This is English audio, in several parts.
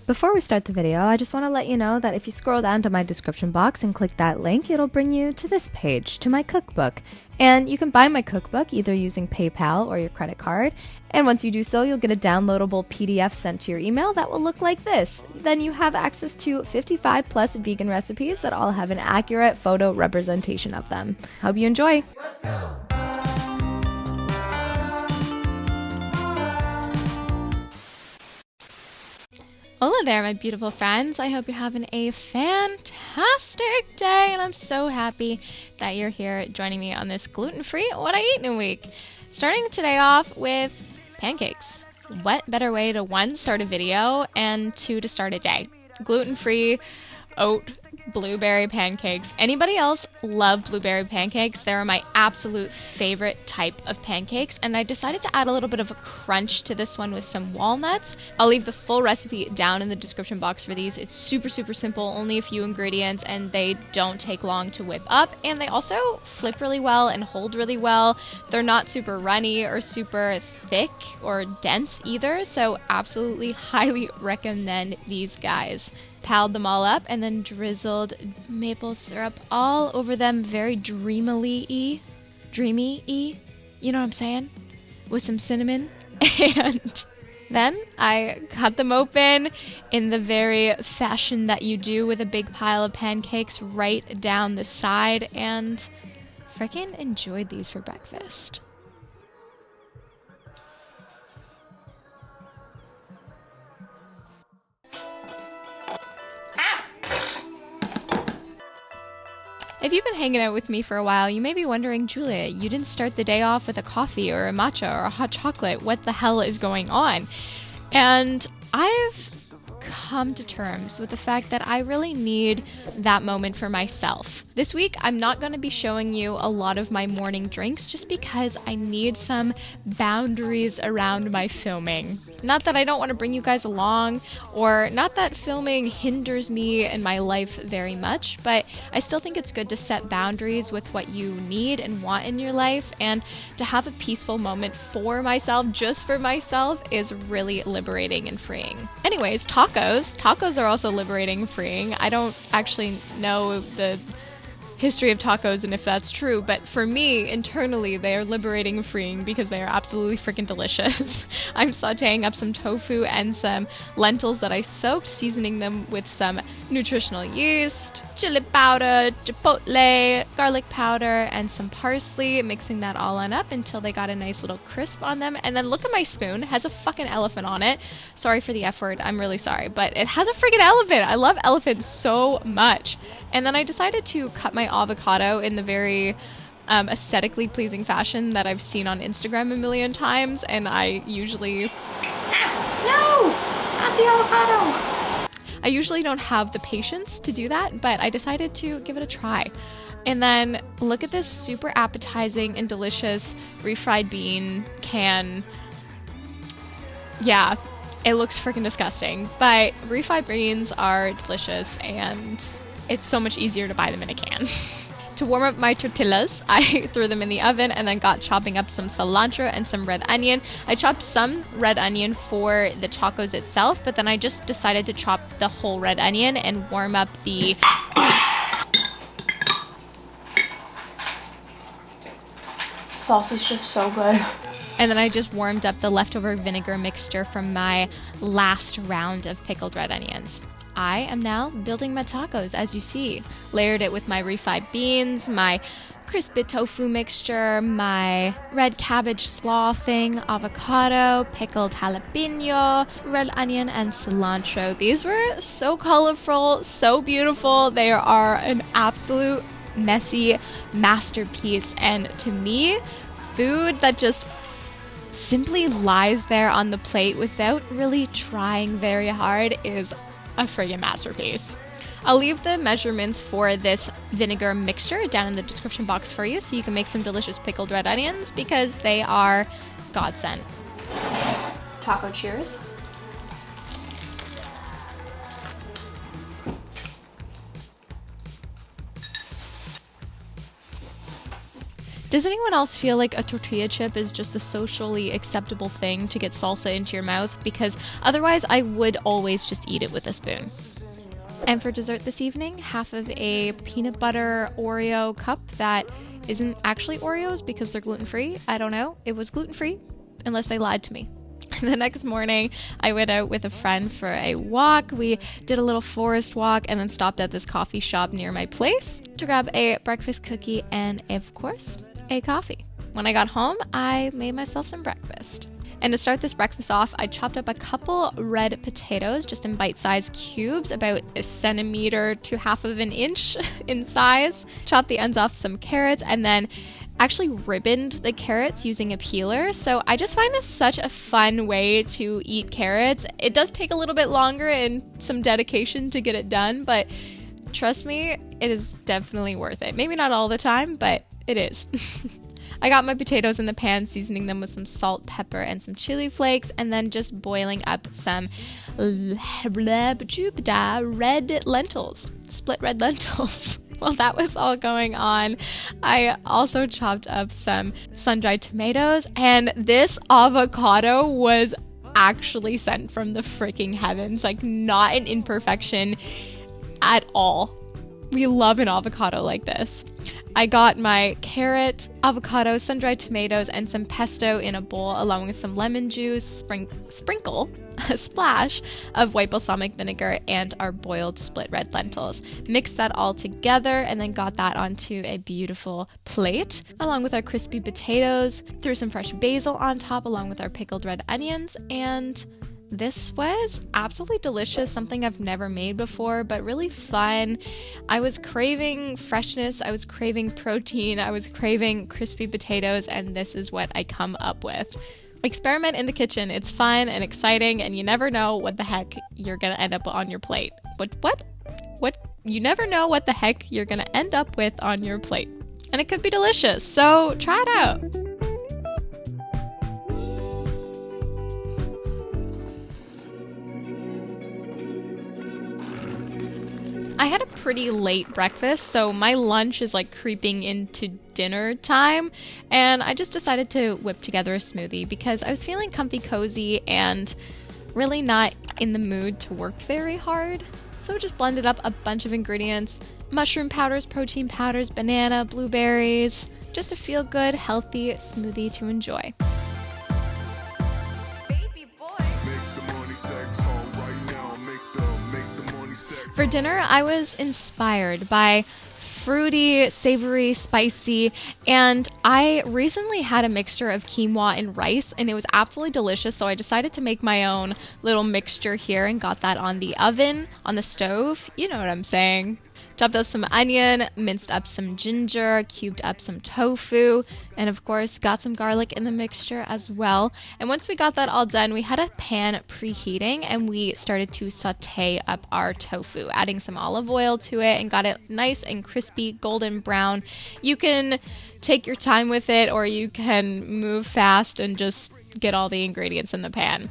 Before we start the video, I just want to let you know that if you scroll down to my description box and click that link, it'll bring you to this page, to my cookbook. And you can buy my cookbook either using PayPal or your credit card. And once you do so, you'll get a downloadable PDF sent to your email that will look like this. Then you have access to 55 plus vegan recipes that all have an accurate photo representation of them. Hope you enjoy! Let's go. Hola there, my beautiful friends. I hope you're having a fantastic day, and I'm so happy that you're here joining me on this gluten-free What I Eat in a Week. Starting today off with pancakes. What better way to, one, start a video, and two, to start a day? Gluten-free oat blueberry pancakes. Anybody else love blueberry pancakes? They're my absolute favorite type of pancakes, and I decided to add a little bit of a crunch to this one with some walnuts. I'll leave the full recipe down in the description box for these. It's super simple, only a few ingredients, and they don't take long to whip up, and they also flip really well and hold really well. They're not super runny or super thick or dense either, so absolutely highly recommend these guys. Piled them all up and then drizzled maple syrup all over them, very dreamy-y, you know what I'm saying? With some cinnamon. And then I cut them open in the very fashion that you do with a big pile of pancakes right down the side, and freaking enjoyed these for breakfast. If you've been hanging out with me for a while, you may be wondering, Julia, you didn't start the day off with a coffee or a matcha or a hot chocolate. What the hell is going on? And I've come to terms with the fact that I really need that moment for myself. This week, I'm not going to be showing you a lot of my morning drinks just because I need some boundaries around my filming. Not that I don't want to bring you guys along, or not that filming hinders me in my life very much, but I still think it's good to set boundaries with what you need and want in your life, and to have a peaceful moment for myself, just for myself, is really liberating and freeing. Anyways, tacos. Tacos are also liberating and freeing. I don't actually know the history of tacos and if that's true, but for me, internally, they are liberating and freeing because they are absolutely freaking delicious. I'm sauteing up some tofu and some lentils that I soaked, seasoning them with some nutritional yeast, chili powder, chipotle, garlic powder, and some parsley, mixing that all on up until they got a nice little crisp on them. And then look at my spoon, it has a fucking elephant on it. Sorry for the F word, I'm really sorry, but it has a freaking elephant. I love elephants so much. And then I decided to cut my avocado in the very aesthetically pleasing fashion that I've seen on Instagram a million times, and I usually... No! Not the avocado! I usually don't have the patience to do that, but I decided to give it a try. And then look at this super appetizing and delicious refried bean can. Yeah, it looks freaking disgusting, but refried beans are delicious, and it's so much easier to buy them in a can. To warm up my tortillas, I threw them in the oven and then got chopping up some cilantro and some red onion. I chopped some red onion for the tacos itself, but then I just decided to chop the whole red onion and warm up the... Sauce is just so good. And then I just warmed up the leftover vinegar mixture from my last round of pickled red onions. I am now building my tacos, as you see. Layered it with my refried beans, my crispy tofu mixture, my red cabbage slaw thing, avocado, pickled jalapeno, red onion, and cilantro. These were so colorful, so beautiful. They are an absolute messy masterpiece. And to me, food that just simply lies there on the plate without really trying very hard is a friggin' masterpiece. I'll leave the measurements for this vinegar mixture down in the description box for you so you can make some delicious pickled red onions because they are godsend. Taco cheers. Does anyone else feel like a tortilla chip is just the socially acceptable thing to get salsa into your mouth? Because otherwise I would always just eat it with a spoon. And for dessert this evening, half of a peanut butter Oreo cup that isn't actually Oreos because they're gluten-free. I don't know. It was gluten-free unless they lied to me. The next morning, I went out with a friend for a walk. We did a little forest walk and then stopped at this coffee shop near my place to grab a breakfast cookie and, of course, a coffee. When I got home, I made myself some breakfast. And to start this breakfast off, I chopped up a couple red potatoes just in bite-sized cubes, about a centimeter to half of an inch in size. Chopped the ends off some carrots and then actually ribboned the carrots using a peeler. So I just find this such a fun way to eat carrots. It does take a little bit longer and some dedication to get it done, but trust me, it is definitely worth it. Maybe not all the time, but it is. I got my potatoes in the pan, seasoning them with some salt, pepper, and some chili flakes, and then just boiling up some red lentils, split red lentils. While that was all going on, I also chopped up some sun-dried tomatoes, and this avocado was actually sent from the freaking heavens, like not an imperfection at all. We love an avocado like this. I got my carrot, avocado, sun-dried tomatoes, and some pesto in a bowl, along with some lemon juice, sprinkle a splash of white balsamic vinegar, and our boiled split red lentils. Mixed that all together and then got that onto a beautiful plate, along with our crispy potatoes. Threw some fresh basil on top, along with our pickled red onions, and this was absolutely delicious, something I've never made before, but really fun. I was craving freshness, I was craving protein, I was craving crispy potatoes, and this is what I come up with. Experiment in the kitchen. It's fun and exciting, and you never know what the heck you're gonna end up on your plate. What? You never know what the heck you're gonna end up with on your plate. And it could be delicious, so try it out. I had a pretty late breakfast, so my lunch is like creeping into dinner time, and I just decided to whip together a smoothie because I was feeling comfy cozy and really not in the mood to work very hard. So I just blended up a bunch of ingredients: mushroom powders, protein powders, banana, blueberries, just a feel-good, healthy smoothie to enjoy. For dinner, I was inspired by fruity, savory, spicy, and I recently had a mixture of quinoa and rice, and it was absolutely delicious, so I decided to make my own little mixture here and got that on the oven, on the stove. You know what I'm saying. Chopped up some onion, minced up some ginger, cubed up some tofu, and of course got some garlic in the mixture as well. And once we got that all done, we had a pan preheating and we started to saute up our tofu, adding some olive oil to it and got it nice and crispy, golden brown. You can take your time with it, or you can move fast and just get all the ingredients in the pan.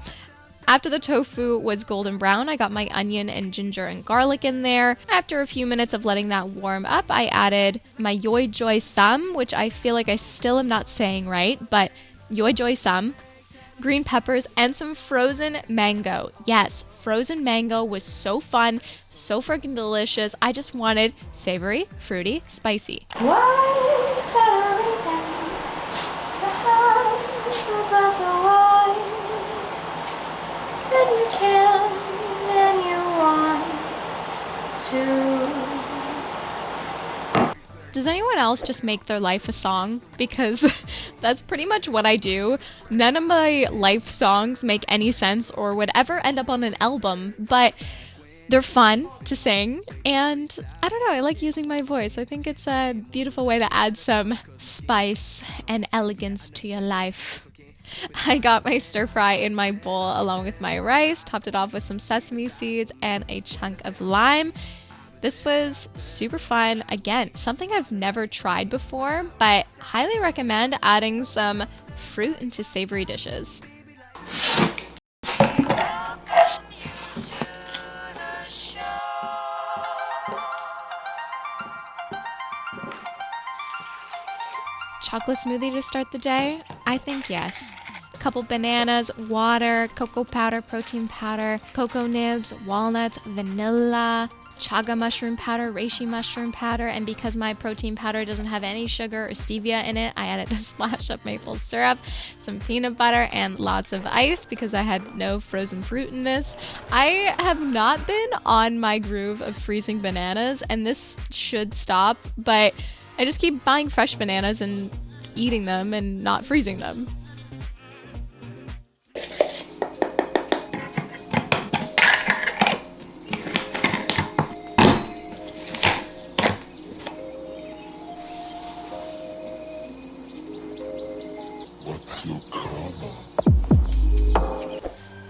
After the tofu was golden brown, I got my onion and ginger and garlic in there. After a few minutes of letting that warm up, I added my yoy joy sam, which I feel like I still am not saying right, but yoy joy sam, green peppers, and some frozen mango. Yes, frozen mango was so fun, so freaking delicious. I just wanted savory, fruity, spicy. What better reason to have a glass of wine than you can and you want to? Does anyone else just make their life a song? Because that's pretty much what I do. None of my life songs make any sense or would ever end up on an album, but they're fun to sing, and I don't know, I like using my voice. I think it's a beautiful way to add some spice and elegance to your life. I got my stir fry in my bowl along with my rice, topped it off with some sesame seeds and a chunk of lime. This was super fun. Again, something I've never tried before, but highly recommend adding some fruit into savory dishes. chocolate smoothie to start the day? I think yes. A couple bananas, water, cocoa powder, protein powder, cocoa nibs, walnuts, vanilla, chaga mushroom powder, reishi mushroom powder, and because my protein powder doesn't have any sugar or stevia in it, I added a splash of maple syrup, some peanut butter, and lots of ice because I had no frozen fruit in this. I have not been on my groove of freezing bananas, and this should stop, but I just keep buying fresh bananas and eating them and not freezing them.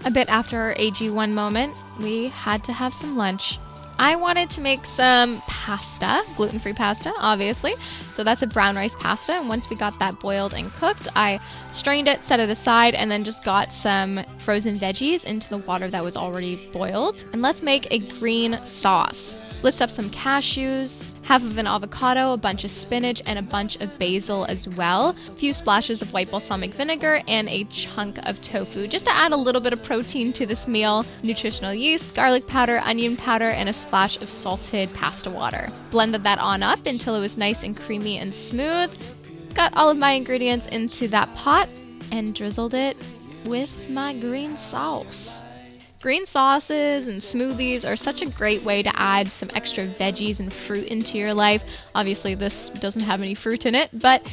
A bit after our AG1 moment, we had to have some lunch. I wanted to make some pasta, gluten-free pasta, obviously. So that's a brown rice pasta. And once we got that boiled and cooked, I strained it, set it aside, and then just got some frozen veggies into the water that was already boiled. And let's make a green sauce. List up some cashews, half of an avocado, a bunch of spinach, and a bunch of basil as well. A few splashes of white balsamic vinegar, and a chunk of tofu, just to add a little bit of protein to this meal. Nutritional yeast, garlic powder, onion powder, and a splash of salted pasta water. Blended that on up until it was nice and creamy and smooth. Got all of my ingredients into that pot and drizzled it with my green sauce. Green sauces and smoothies are such a great way to add some extra veggies and fruit into your life. Obviously, this doesn't have any fruit in it, but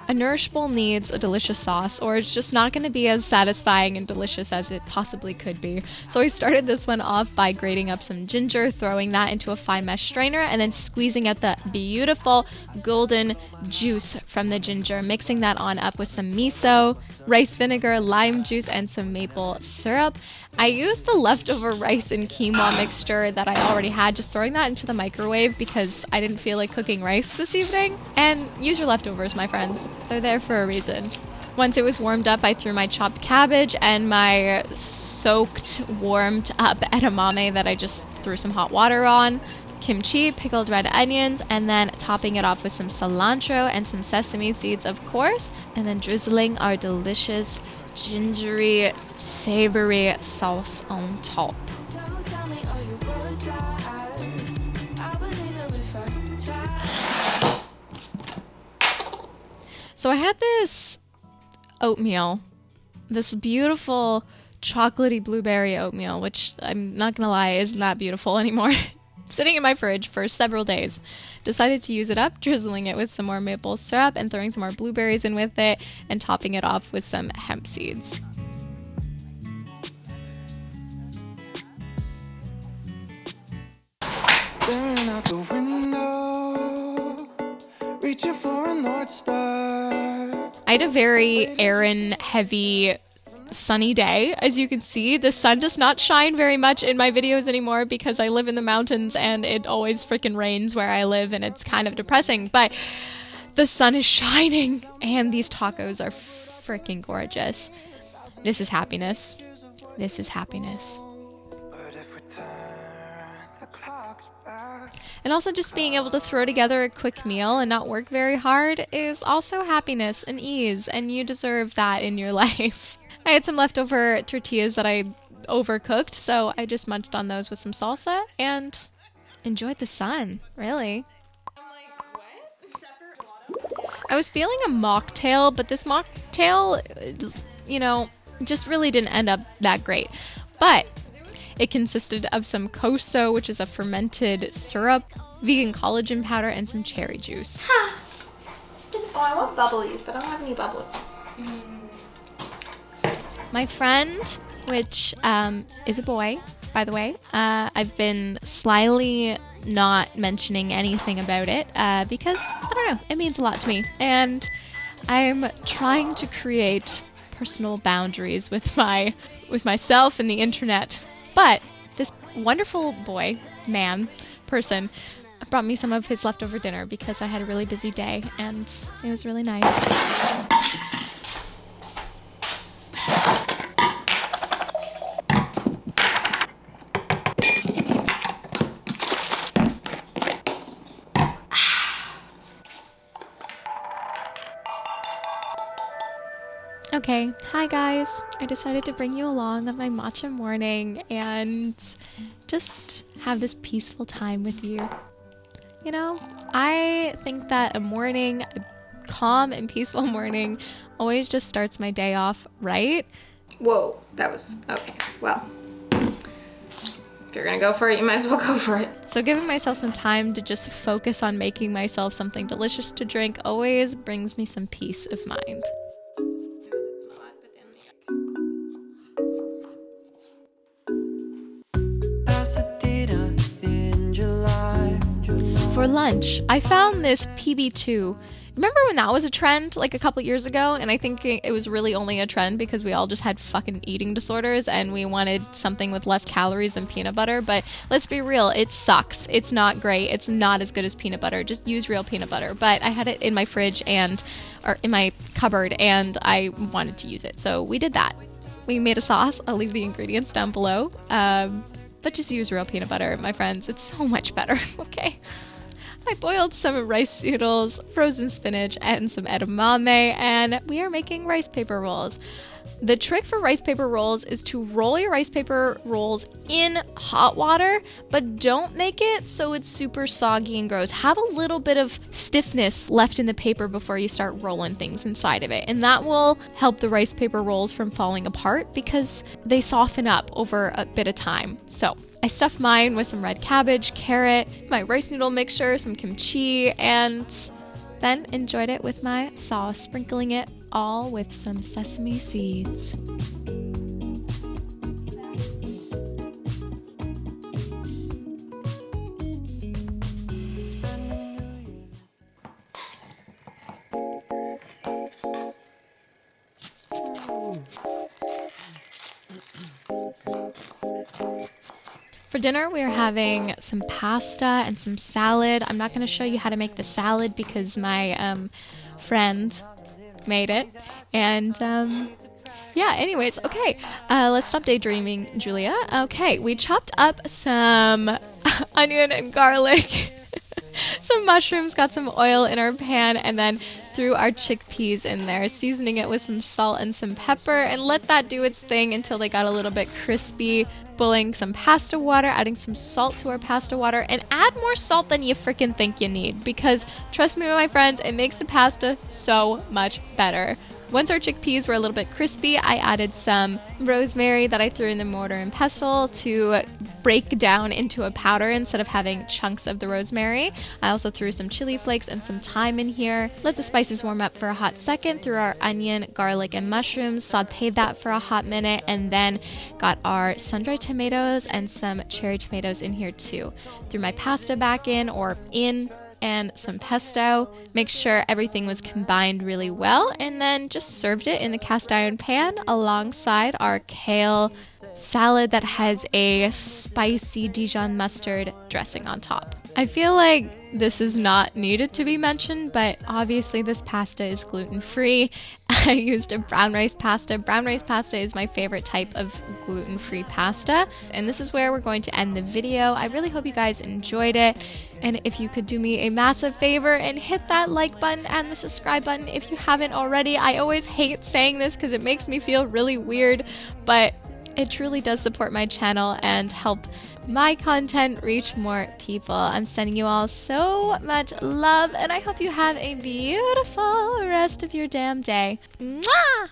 a nourish bowl needs a delicious sauce, or it's just not going to be as satisfying and delicious as it possibly could be. So I started this one off by grating up some ginger, throwing that into a fine mesh strainer, and then squeezing out the beautiful golden juice from the ginger, mixing that on up with some miso, rice vinegar, lime juice, and some maple syrup. I used the leftover rice and quinoa mixture that I already had, just throwing that into the microwave because I didn't feel like cooking rice this evening. And use your leftovers, my friends. They're there for a reason. Once it was warmed up, I threw my chopped cabbage and my soaked, warmed up edamame that I just threw some hot water on, kimchi, pickled red onions, and then topping it off with some cilantro and some sesame seeds, of course, and then drizzling our delicious gingery, savory sauce on top. So I had this oatmeal, this beautiful chocolatey blueberry oatmeal, which I'm not gonna lie isn't that beautiful anymore, sitting in my fridge for several days. Decided to use it up, drizzling it with some more maple syrup and throwing some more blueberries in with it and topping it off with some hemp seeds. Staring out the window, reaching for a North Star. I had a very Aaron-heavy sunny day. As you can see, the sun does not shine very much in my videos anymore because I live in the mountains and it always freaking rains where I live and it's kind of depressing, but the sun is shining and these tacos are freaking gorgeous. This is happiness. This is happiness. And also just being able to throw together a quick meal and not work very hard is also happiness and ease, and you deserve that in your life. I had some leftover tortillas that I overcooked, so I just munched on those with some salsa and enjoyed the sun, really. I was feeling a mocktail, but this mocktail, just really didn't end up that great. But it consisted of some koso, which is a fermented syrup, vegan collagen powder, and some cherry juice. Oh, I want bubblies, but I don't have any bubbles. My friend, which is a boy, by the way, I've been slyly not mentioning anything about it because, I don't know, it means a lot to me. And I'm trying to create personal boundaries with myself and the internet. But this wonderful boy, person, brought me some of his leftover dinner because I had a really busy day and it was really nice. Okay, hi guys. I decided to bring you along on my matcha morning and just have this peaceful time with you. You know, I think that a calm and peaceful morning always just starts my day off right. Whoa, that was okay. Well, if you're gonna go for it, you might as well go for it. So giving myself some time to just focus on making myself something delicious to drink always brings me some peace of mind. For lunch, I found this PB2. Remember when that was a trend like a couple years ago? And I think it was really only a trend because we all just had fucking eating disorders and we wanted something with less calories than peanut butter. But let's be real, it sucks. It's not great. It's not as good as peanut butter. Just use real peanut butter. But I had it in my fridge or in my cupboard and I wanted to use it. So we did that. We made a sauce. I'll leave the ingredients down below. But just use real peanut butter, my friends. It's so much better, okay? I boiled some rice noodles, frozen spinach, and some edamame, and we are making rice paper rolls. The trick for rice paper rolls is to roll your rice paper rolls in hot water, but don't make it so it's super soggy and gross. Have a little bit of stiffness left in the paper before you start rolling things inside of it, and that will help the rice paper rolls from falling apart because they soften up over a bit of time. So I stuffed mine with some red cabbage, carrot, my rice noodle mixture, some kimchi, and then enjoyed it with my sauce, sprinkling it all with some sesame seeds. For dinner, we are having some pasta and some salad. I'm not going to show you how to make the salad because my friend made it. And yeah, anyways, okay. Let's stop daydreaming, Julia. Okay, we chopped up some onion and garlic, some mushrooms, got some oil in our pan, and then threw our chickpeas in there, seasoning it with some salt and some pepper, and let that do its thing until they got a little bit crispy. Boiling some pasta water, adding some salt to our pasta water, and add more salt than you freaking think you need because trust me, my friends, it makes the pasta so much better. Once our chickpeas were a little bit crispy, I added some rosemary that I threw in the mortar and pestle to break down into a powder instead of having chunks of the rosemary. I also threw some chili flakes and some thyme in here. Let the spices warm up for a hot second, threw our onion, garlic, and mushrooms, sauteed that for a hot minute, and then got our sun-dried tomatoes and some cherry tomatoes in here too. Threw my pasta back in, and some pesto. Make sure everything was combined really well, and then just served it in the cast iron pan alongside our kale salad that has a spicy Dijon mustard dressing on top. I feel like this is not needed to be mentioned, but obviously this pasta is gluten-free. I used a brown rice pasta. Brown rice pasta is my favorite type of gluten-free pasta. And this is where we're going to end the video. I really hope you guys enjoyed it. And if you could do me a massive favor and hit that like button and the subscribe button if you haven't already. I always hate saying this because it makes me feel really weird, but it truly does support my channel and help my content reach more people. I'm sending you all so much love, and I hope you have a beautiful rest of your damn day. Mwah!